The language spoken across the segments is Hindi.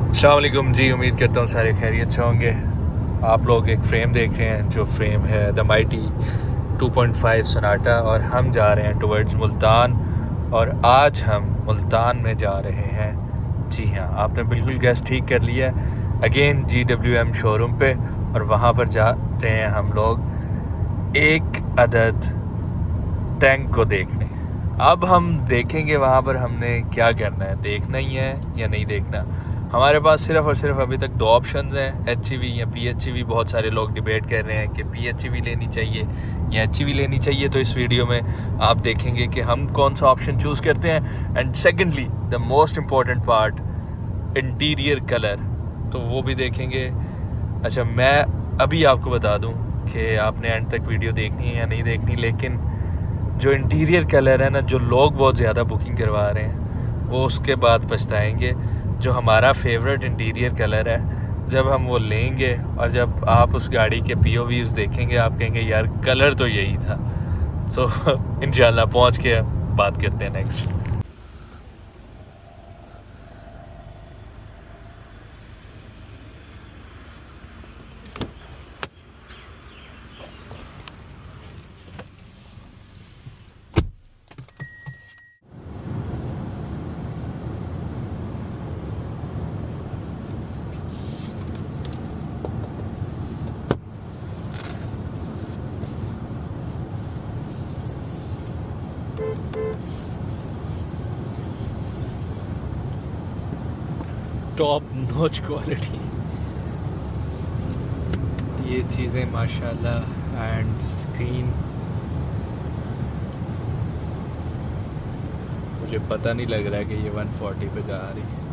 अस्सलाम वालेकुम जी, उम्मीद करता हूँ सारे खैरियत से होंगे। आप लोग एक फ़्रेम देख रहे हैं, जो फ़्रेम है द माइटी 2.5 सोनाटा, और हम जा रहे हैं टुवर्ड्स मुल्तान। और आज हम मुल्तान में जा रहे हैं। जी हाँ, आपने बिल्कुल गेस ठीक कर लिया है। अगेन GWM शोरूम पे, और वहाँ पर जा रहे हैं हम लोग एक अदद टैंक को देखने। अब हम देखेंगे वहाँ पर हमने क्या करना है, देखना ही है या नहीं देखना। हमारे पास सिर्फ़ और सिर्फ अभी तक दो ऑप्शंस हैं, HEV या PHEV। बहुत सारे लोग डिबेट कर रहे हैं कि PHEV लेनी चाहिए या HEV लेनी चाहिए। तो इस वीडियो में आप देखेंगे कि हम कौन सा ऑप्शन चूज़ करते हैं। And secondly the most important part, interior colour, तो वो भी देखेंगे। अच्छा, मैं अभी आपको बता दूं कि आपने एंड तक वीडियो देखनी है या नहीं देखनी, लेकिन जो इंटीरियर कलर है ना, जो लोग बहुत ज़्यादा बुकिंग करवा रहे हैं, वो उसके बाद पछताएंगे। जो हमारा फेवरेट इंटीरियर कलर है, जब हम वो लेंगे और जब आप उस गाड़ी के POVs देखेंगे, आप कहेंगे यार कलर तो यही था। सो इंशाल्लाह पहुंच के बात करते हैं नेक्स्ट। टॉप नॉच क्वालिटी, ये चीज़ें माशाल्लाह। एंड स्क्रीन, मुझे पता नहीं लग रहा है कि ये 140 पे जा रही है।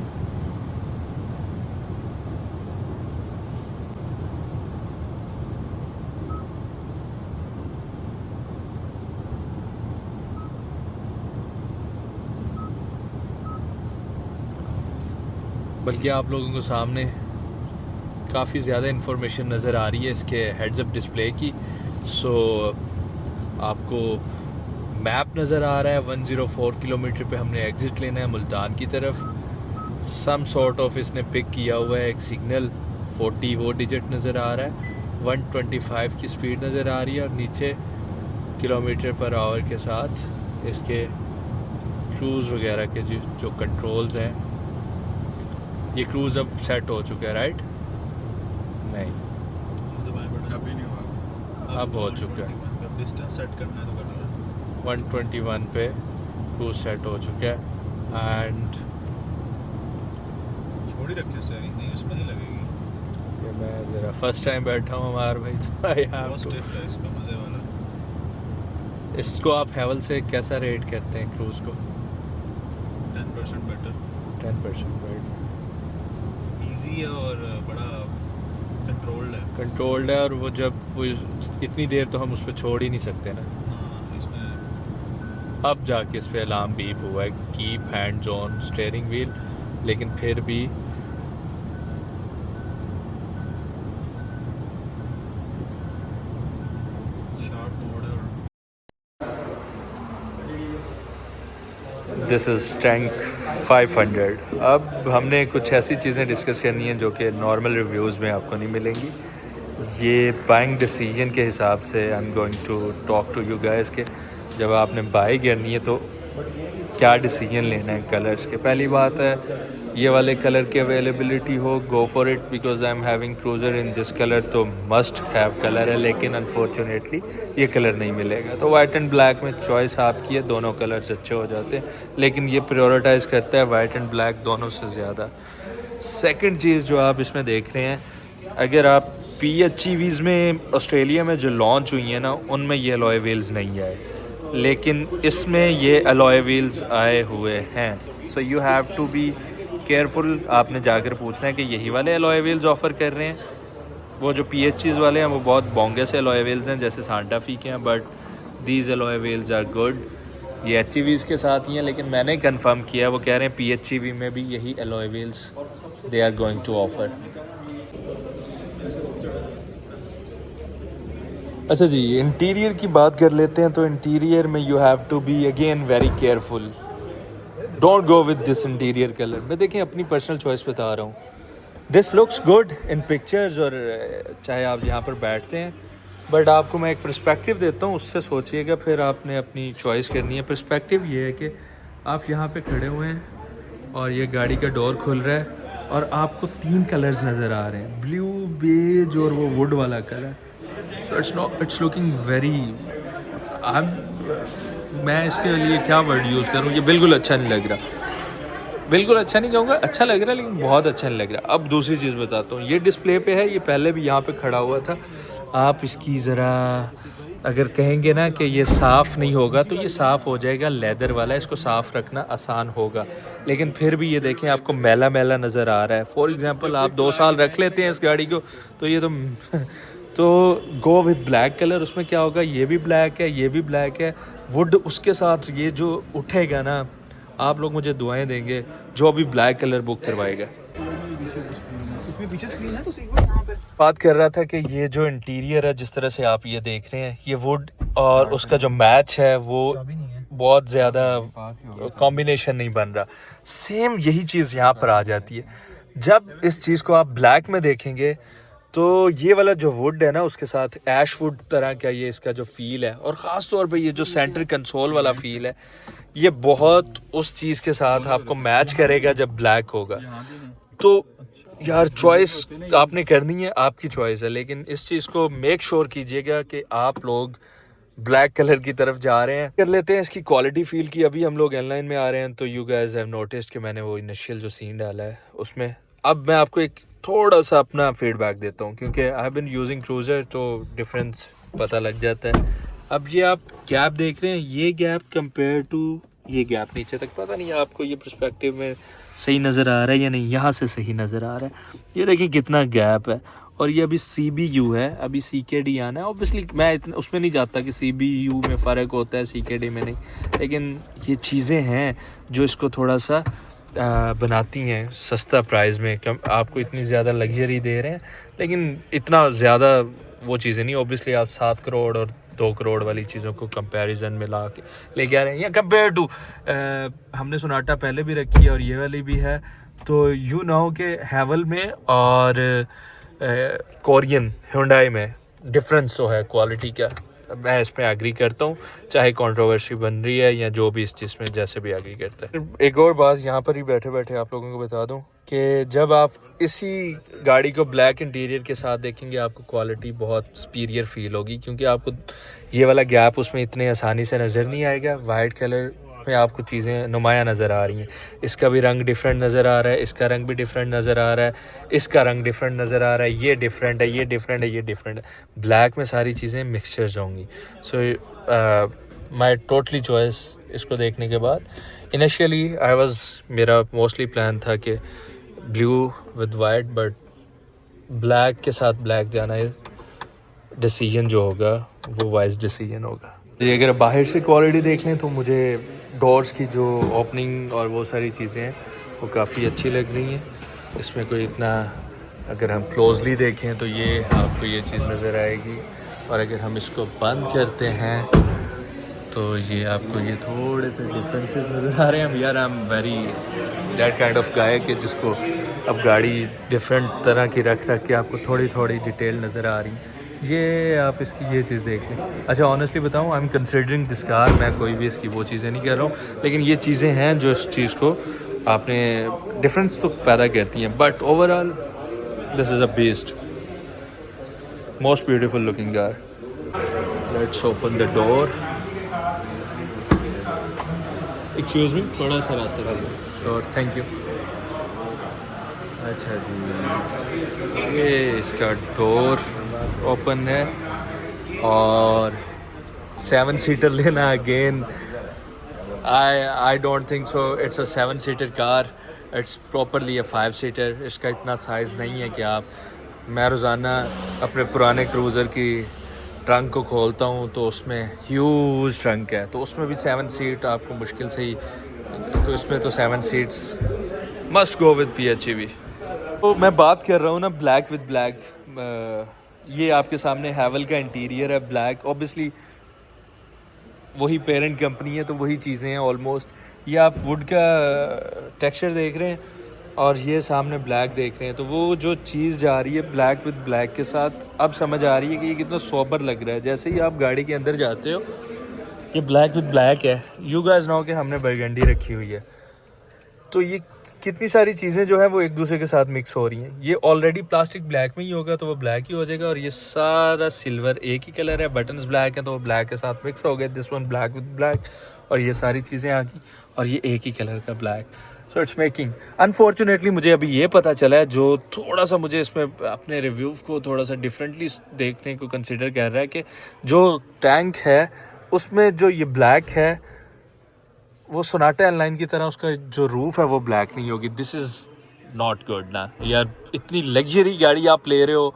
बल्कि आप लोगों को सामने काफ़ी ज़्यादा इन्फॉर्मेशन नज़र आ रही है इसके हेड्स अप डिस्प्ले की। सो आपको मैप नज़र आ रहा है, 104 किलोमीटर पे हमने एग्ज़िट लेना है मुल्तान की तरफ। सम सॉर्ट ऑफ इसने पिक किया हुआ है एक सिग्नल, 40 वो डिजिट नज़र आ रहा है, 125 की स्पीड नज़र आ रही है, और नीचे किलोमीटर पर आवर के साथ इसके क्रूज़ वगैरह के जो कंट्रोल्स हैं। ये क्रूज़ अब सेट हो चुका है, राइट? नहीं, अभी नहीं हुआ, अब हो चुका है। जब डिस्टेंस सेट करना है तो कर लो। 121 पे क्रूज़ सेट हो चुका है। एंड छोड़ ही रखे स्टीयरिंग, नहीं उसमें नहीं लगेगी। ये मैं ज़रा फर्स्ट टाइम बैठा हूँ हमारे भाई, तो आई हैव बहुत टू। स्टिफ है इसका, मज़े वाला। इसको आप हेवल से कैसा रेट करते हैं क्रूज़ को? 10% बेटर, 10% राइट। इजी है और बड़ा कंट्रोल्ड है। कंट्रोल्ड है, और वो जब वो इतनी देर तो हम उस पर छोड़ ही नहीं सकते ना। हाँ, इसमें अब जाके इस पर अलार्म बीप हुआ है, keep hands on steering wheel, लेकिन फिर भी शार्प मोड है। और दिस इज़ टैंक 500। अब हमने कुछ ऐसी चीज़ें डिस्कस करनी हैं जो कि नॉर्मल रिव्यूज़ में आपको नहीं मिलेंगी। ये बाइंग डिसीजन के हिसाब से I am going to talk to you guys के जब आपने बाई करनी है तो क्या डिसीजन लेना है कलर्स के। पहली बात है, ये वाले कलर की अवेलेबिलिटी हो, go for it, because I am having cruiser in this colour, तो मस्ट हैव कलर है। लेकिन अनफॉर्चुनेटली ये कलर नहीं मिलेगा, तो वाइट एंड ब्लैक में चॉइस आपकी है, दोनों कलर्स अच्छे हो जाते हैं, लेकिन ये प्रायोरिटाइज़ करता है वाइट एंड ब्लैक दोनों से ज़्यादा। सेकंड चीज़ जो आप इसमें देख रहे हैं, अगर आप PHEVs में ऑस्ट्रेलिया में जो लॉन्च हुई हैं ना, उनमें ये अलॉय व्हील्स नहीं आए, लेकिन इसमें ये अलॉय व्हील्स आए हुए हैं। So you have to be careful. आपने जाकर पूछना है कि यही वाले अलॉय व्हील्स ऑफ़र कर रहे हैं। वो जो PHEs वाले हैं वो बहुत बोंगे से अलॉय व्हील्स हैं, जैसे सांटा फी के हैं, but these alloy wheels are good. ये HEVs के साथ ही हैं, लेकिन मैंने कंफर्म किया, वो कह रहे हैं PHEV में भी यही alloy wheels they are going to offer. अच्छा जी, इंटीरियर की बात कर लेते हैं। तो इंटीरियर में you have to be again very careful, don't go with this interior colour. मैं देखें अपनी पर्सनल चॉइस बता रहा हूँ, this looks good in pictures, और चाहे आप यहाँ पर बैठते हैं, बट आपको मैं एक पर्सपेक्टिव देता हूँ, उससे सोचिएगा, फिर आपने अपनी चॉइस करनी है। पर्सपेक्टिव ये है कि आप यहाँ पे खड़े हुए हैं और ये गाड़ी का डोर खुल रहा है और आपको 3 कलर्स नज़र आ रहे हैं, ब्लू, बेज और वो वुड वाला colour. So it's looking very, मैं इसके लिए क्या वर्ड यूज़ करूँ, ये बिल्कुल अच्छा नहीं लग रहा। बिल्कुल अच्छा नहीं कहूँगा, अच्छा लग रहा है लेकिन बहुत अच्छा नहीं लग रहा। अब दूसरी चीज़ बताता हूँ, ये डिस्प्ले पे है, ये पहले भी यहाँ पे खड़ा हुआ था। आप इसकी ज़रा अगर कहेंगे ना कि ये साफ़ नहीं होगा तो ये साफ़ हो जाएगा, लेदर वाला है, इसको साफ़ रखना आसान होगा। लेकिन फिर भी ये देखें आपको मैला मैला नज़र आ रहा है। फॉर एग्ज़ाम्पल आप 2 साल रख लेते हैं इस गाड़ी को तो ये तो गो विद ब्लैक कलर, उसमें क्या होगा, ये भी ब्लैक है, ये भी ब्लैक है, वुड उसके साथ ये जो उठेगा ना, आप लोग मुझे दुआएं देंगे जो अभी ब्लैक कलर बुक करवाएगा। इसमें पीछे स्क्रीन है तो एक बार यहाँ पे बात कर रहा था कि ये जो इंटीरियर है जिस तरह से आप ये देख रहे हैं, ये वुड और उसका जो मैच है वो बहुत ज़्यादा कॉम्बिनेशन नहीं बन रहा। सेम यही चीज़ यहाँ पर आ जाती है। जब इस चीज़ को आप ब्लैक में देखेंगे तो ये वाला जो वुड है ना, उसके साथ ऐश वुड तरह का ये इसका जो फील है, और ख़ास तौर पे ये जो सेंटर कंसोल वाला फील है, ये बहुत उस चीज़ के साथ आपको मैच करेगा जब ब्लैक होगा। तो यार चॉइस आपने करनी है, आपकी चॉइस है, लेकिन इस चीज़ को मेक श्योर कीजिएगा कि आप लोग ब्लैक कलर की तरफ जा रहे हैं। कर लेते हैं इसकी क्वालिटी फील की। अभी हम लोग ऑनलाइन में आ रहे हैं तो यू गाइस हैव नोटिस्ड कि मैंने वो इनिशियल जो सीन डाला है उसमें, अब मैं आपको एक थोड़ा सा अपना फीडबैक देता हूँ, क्योंकि I have been using Cruiser तो डिफरेंस पता लग जाता है। अब ये आप गैप देख रहे हैं, ये गैप कंपेयर टू ये गैप नीचे तक, पता नहीं आपको ये पर्सपेक्टिव में सही नज़र आ रहा है या नहीं, यहाँ से सही नज़र आ रहा है। ये देखिए कितना गैप है, और ये अभी CBU है, अभी CKD आना है। ऑब्वियसली मैं इतना उसमें नहीं जाता कि CBU में फ़र्क होता है, CKD में नहीं, लेकिन ये चीज़ें हैं जो इसको थोड़ा सा बनाती हैं सस्ता प्राइस में। कम आपको इतनी ज़्यादा लग्जरी दे रहे हैं, लेकिन इतना ज़्यादा वो चीज़ें नहीं। ऑब्वियसली आप 7 करोड़ और 2 करोड़ वाली चीज़ों को कंपैरिजन में ला के लेके आ रहे हैं, या कंपेयर टू हमने सोनाटा पहले भी रखी है और ये वाली भी है, तो यू नो के हैवल में और कोरियन हुंडई में डिफरेंस तो है क्वालिटी का। मैं इस पर एग्री करता हूँ, चाहे कंट्रोवर्सी बन रही है या जो भी इस चीज़ में जैसे भी एग्री करता है। एक और बात यहाँ पर ही बैठे बैठे आप लोगों को बता दूँ कि जब आप इसी गाड़ी को ब्लैक इंटीरियर के साथ देखेंगे आपको क्वालिटी बहुत सुपीरियर फील होगी, क्योंकि आपको ये वाला गैप उसमें इतने आसानी से नज़र नहीं आएगा। वाइट कलर में आपको चीज़ें नुमाया नज़र आ रही हैं। इसका भी रंग डिफरेंट नज़र आ रहा है, इसका रंग भी डिफरेंट नज़र आ रहा है, इसका रंग डिफरेंट नज़र आ रहा है, ये डिफरेंट है, ये डिफरेंट है, ये डिफरेंट है। ब्लैक में सारी चीज़ें मिक्सचर्स होंगी। सो माई टोटली चॉइस इसको देखने के बाद, इनिशियली मेरा मोस्टली प्लान था कि blue with white, but black के साथ ब्लैक जाना है डिसीजन जो होगा वो वाइज डिसीजन होगा। ये अगर बाहर से क्वालिटी देख लें तो मुझे डोर्स की जो ओपनिंग और वो सारी चीज़ें हैं वो काफ़ी अच्छी लग रही हैं। इसमें कोई इतना, अगर हम क्लोजली देखें तो ये आपको ये चीज़ नज़र आएगी, और अगर हम इसको बंद करते हैं तो ये आपको ये थोड़े से डिफरेंसेस नज़र आ रहे हैं। यार I am very that kind of guy कि जिसको अब गाड़ी डिफरेंट तरह की रख के आपको थोड़ी थोड़ी डिटेल नज़र आ रही है। ये आप इसकी ये चीज़ देख लें। अच्छा ऑनेस्टली बताऊँ, I am considering this car, मैं कोई भी इसकी वो चीज़ें नहीं कर रहा हूँ, लेकिन ये चीज़ें हैं जो इस चीज़ को आपने डिफरेंस तो पैदा करती हैं, but overall this is a best most beautiful looking car. Let's open the door. Excuse me, थोड़ा सा रास्ता कर दो। Sure, thank you. अच्छा जी, ये इसका डोर ओपन है, और 7 सीटर लेना again, I don't think so it's a 7 seater car, it's properly a 5 seater. इसका इतना साइज़ नहीं है कि मैं रोज़ाना अपने पुराने क्रूज़र की ट्रंक को खोलता हूँ तो उसमें ह्यूज ट्रंक है, तो उसमें भी 7 सीट आपको मुश्किल से ही, तो इसमें तो 7 seats must go with PHEV। तो मैं बात कर रहा हूँ ना ब्लैक विद ब्लैक, ये आपके सामने हैवल का इंटीरियर है ब्लैक, ऑब्वियसली वही पेरेंट कंपनी है तो वही चीज़ें हैं ऑलमोस्ट। ये आप वुड का टेक्सचर देख रहे हैं, और ये सामने ब्लैक देख रहे हैं, तो वो जो चीज़ जा रही है ब्लैक विद ब्लैक के साथ, अब समझ आ रही है कि ये कितना सोबर लग रहा है। जैसे ही आप गाड़ी के अंदर जाते हो, ये ब्लैक विद ब्लैक है, यू गाइस नो कि हमने बरगंडी रखी हुई है, तो ये कितनी सारी चीज़ें जो है वो एक दूसरे के साथ मिक्स हो रही हैं। ये ऑलरेडी प्लास्टिक ब्लैक में ही होगा तो वो ब्लैक ही हो जाएगा, और ये सारा सिल्वर एक ही कलर है, बटन्स ब्लैक हैं तो वो ब्लैक के साथ मिक्स हो गए, this one black with black, और ये सारी चीज़ें आ गई और ये एक ही कलर का black. So it's making, unfortunately मुझे अभी ये पता चला है, जो थोड़ा सा मुझे इसमें अपने रिव्यू को थोड़ा सा डिफरेंटली देखने को कंसिडर कर रहा है, कि जो टैंक है उसमें जो ये ब्लैक है वो सोनाटा एयरलाइन की तरह उसका जो रूफ है वो ब्लैक नहीं होगी। दिस इज़ नॉट गुड ना यार, इतनी लग्जरी गाड़ी आप ले रहे हो,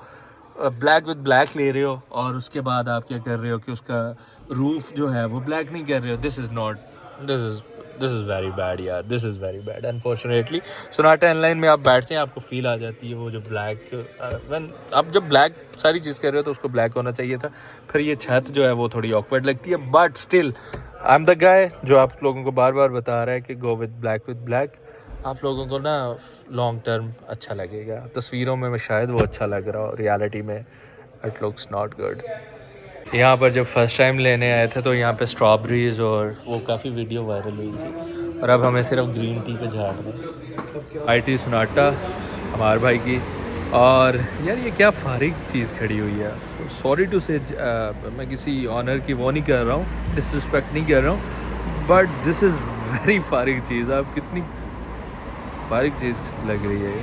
ब्लैक विद ब्लैक ले रहे हो, और उसके बाद आप क्या कर रहे हो कि उसका रूफ जो है वो ब्लैक नहीं कर रहे हो। दिस इज़ वेरी बैड यार, this is very bad. Unfortunately Sonata airline में आप बैठते हैं, आपको फील आ जाती है वो जो ब्लैक, व्हेन आप जब ब्लैक सारी चीज़ कर रहे हो तो उसको ब्लैक होना चाहिए था। फिर ये छत जो है वो थोड़ी ऑकवर्ड लगती है, but still I am the guy जो आप लोगों को बार बार बता रहा है कि गो विद ब्लैक। आप लोगों को ना लॉन्ग टर्म अच्छा लगेगा, तस्वीरों में शायद वो अच्छा लग रहा हो, रियलिटी में इट लुक्स नॉट गुड। यहाँ पर जब फर्स्ट टाइम लेने आए थे तो यहाँ पे स्ट्रॉबेरीज़ और वो काफ़ी वीडियो वायरल हुई थी, और अब हमें सिर्फ ग्रीन टी पे झाड़ रहे। IT सोनाटा हमारे भाई की, और यार ये क्या फारिग चीज़ खड़ी हुई है। सॉरी टू से, मैं किसी ऑनर की वो नहीं कर रहा हूँ, डिसरिस्पेक्ट नहीं कर रहा हूँ, बट दिस इज़ वेरी फारिग चीज़। आप कितनी फारिग चीज़ लग रही है ये,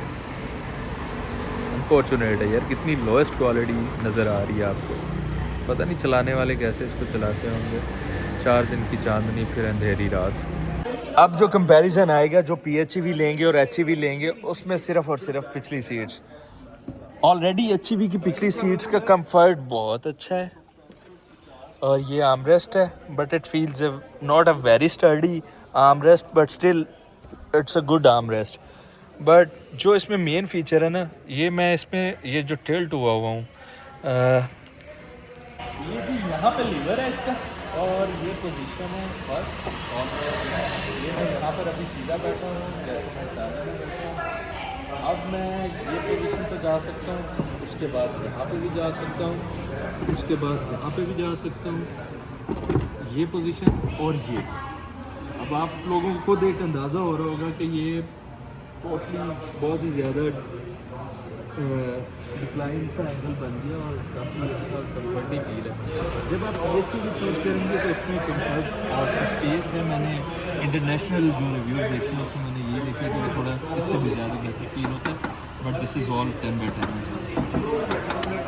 अनफॉर्चुनेट है यार, कितनी लोएस्ट क्वालिटी नज़र आ रही है आपको। पता नहीं चलाने वाले कैसे इसको चलाते होंगे। 4 दिन की चांदनी फिर अंधेरी रात। अब जो कंपैरिजन आएगा, जो PHEV लेंगे और HEV लेंगे, उसमें सिर्फ और सिर्फ पिछली सीट्स। ऑलरेडी HEV की पिछली सीट्स का कंफर्ट बहुत अच्छा है, और ये आर्मरेस्ट है, but it feels not a very sturdy armrest, but still it's a good armrest. But जो इसमें मेन फीचर है ना, ये मैं इसमें ये जो टिल्ट हुआ हूँ, ये भी यहाँ पे लीवर है इसका, और ये पोजीशन है फर्स्ट, और ये मैं यहाँ पर अभी सीधा बैठा हूँ जैसे मैं सादा में बैठा हूँ। अब मैं ये पोजीशन पे जा सकता हूँ, उसके बाद यहाँ पे भी जा सकता हूँ, उसके बाद यहाँ पे भी जा सकता हूँ, ये पोजीशन और ये। अब आप लोगों को खुद एक अंदाज़ा हो रहा होगा कि ये टोटली बहुत ही ज़्यादा डिक्लाइन सा एंगल बन गया, और काफ़ी अच्छा कंफर्टी फील है। जब आप PHEV चूज़ करेंगे तो उसमें कंफर्ट और स्पेस है। मैंने इंटरनेशनल जो रिव्यूज़ देखे हैं उसमें मैंने ये देखा कि वो थोड़ा इससे भी ज़्यादा बेहतर फील होता है, but this is all 10/10।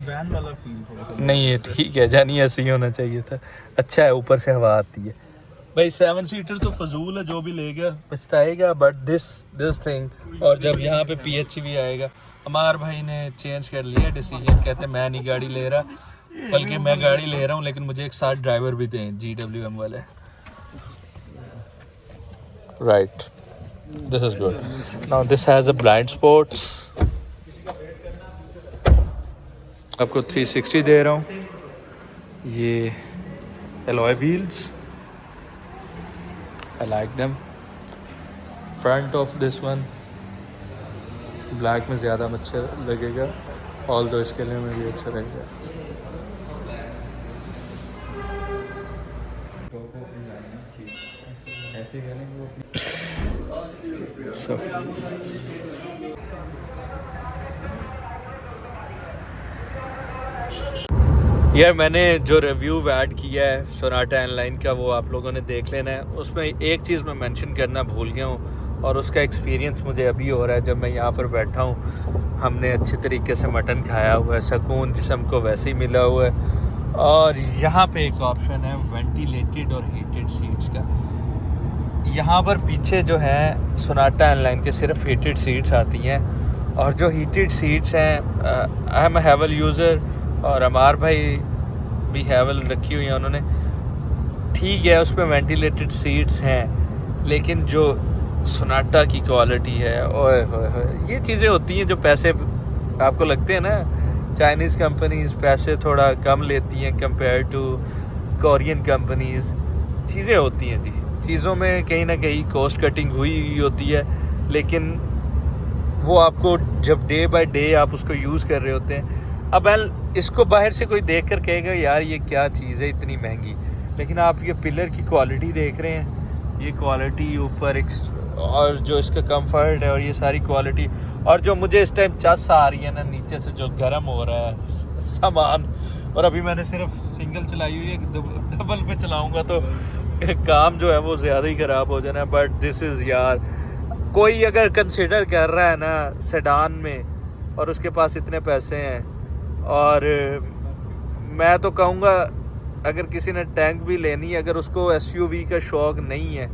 Van वाला फील थोड़ा सा नहीं है, ठीक है जानी, ऐसे ही होना चाहिए था। अच्छा है, ऊपर से हवा आती है भाई। 7 सीटर तो फजूल है, जो भी लेगा पछताएगा, बट दिस थिंग। और जब यहाँ पे PHEV आएगा, हमार भाई ने चेंज कर लिया डिसीजन, कहते मैं नहीं गाड़ी ले रहा, बल्कि मैं गाड़ी ले रहा हूँ लेकिन मुझे एक साथ ड्राइवर भी दें, GWM वाले। Right, this is good. Now this has a blind spots, आपको 360 दे रहा हूँ। ये alloy wheels, I like them. Front of this one black में ज़्यादा अच्छा लगेगा, ऑल्दो इसके लिए में भी अच्छा रहेगा। यार मैंने जो रिव्यू ऐड किया है सोनाटा एयरलाइन का, वो आप लोगों ने देख लेना है। उसमें एक चीज़ मैं मेंशन करना भूल गया हूँ, और उसका एक्सपीरियंस मुझे अभी हो रहा है। जब मैं यहाँ पर बैठा हूँ, हमने अच्छे तरीके से मटन खाया हुआ है, सुकून जिस्म को वैसे ही मिला हुआ है। और यहाँ पे एक ऑप्शन है वेंटिलेटेड और हीटेड सीट्स का। यहाँ पर पीछे जो है सोनाटा एयरलाइन के सिर्फ हीटेड सीट्स आती हैं, और जो हीटेड सीट्स हैं, आई एम हैवल यूज़र, और अमार भाई भी हैवल रखी हुई है उन्होंने, ठीक है उसमें वेंटिलेटेड सीट्स हैं, लेकिन जो सोनाटा की क्वालिटी है, ओए होए, ये चीज़ें होती हैं जो पैसे आपको लगते हैं ना, चाइनीज़ कंपनीज़ पैसे थोड़ा कम लेती हैं कंपेयर टू कोरियन कंपनीज़। चीज़ें होती हैं जी, चीज़ों में कहीं ना कहीं कॉस्ट कटिंग हुई होती है, लेकिन वो आपको जब डे बाय डे आप उसको यूज़ कर रहे होते हैं। अब इसको बाहर से कोई देख कर कहेगा यार ये क्या चीज़ है इतनी महंगी, लेकिन आप ये पिलर की क्वालिटी देख रहे हैं, ये क्वालिटी ऊपर और जो इसका कंफर्ट है और ये सारी क्वालिटी, और जो मुझे इस टाइम चस आ रही है ना नीचे से जो गर्म हो रहा है सामान, और अभी मैंने सिर्फ सिंगल चलाई हुई है, डबल पे चलाऊंगा तो काम जो है वो ज़्यादा ही ख़राब हो जाना है। बट दिस इज़ यार, कोई अगर कंसिडर कर रहा है ना सेडान में और उसके पास इतने पैसे हैं, और मैं तो कहूँगा अगर किसी ने टैंक भी लेनी है, अगर उसको एसयूवी का शौक़ नहीं है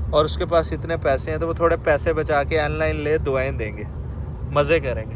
और उसके पास इतने पैसे हैं, तो वो थोड़े पैसे बचा के ऑनलाइन ले, दुआएं देंगे, मज़े करेंगे।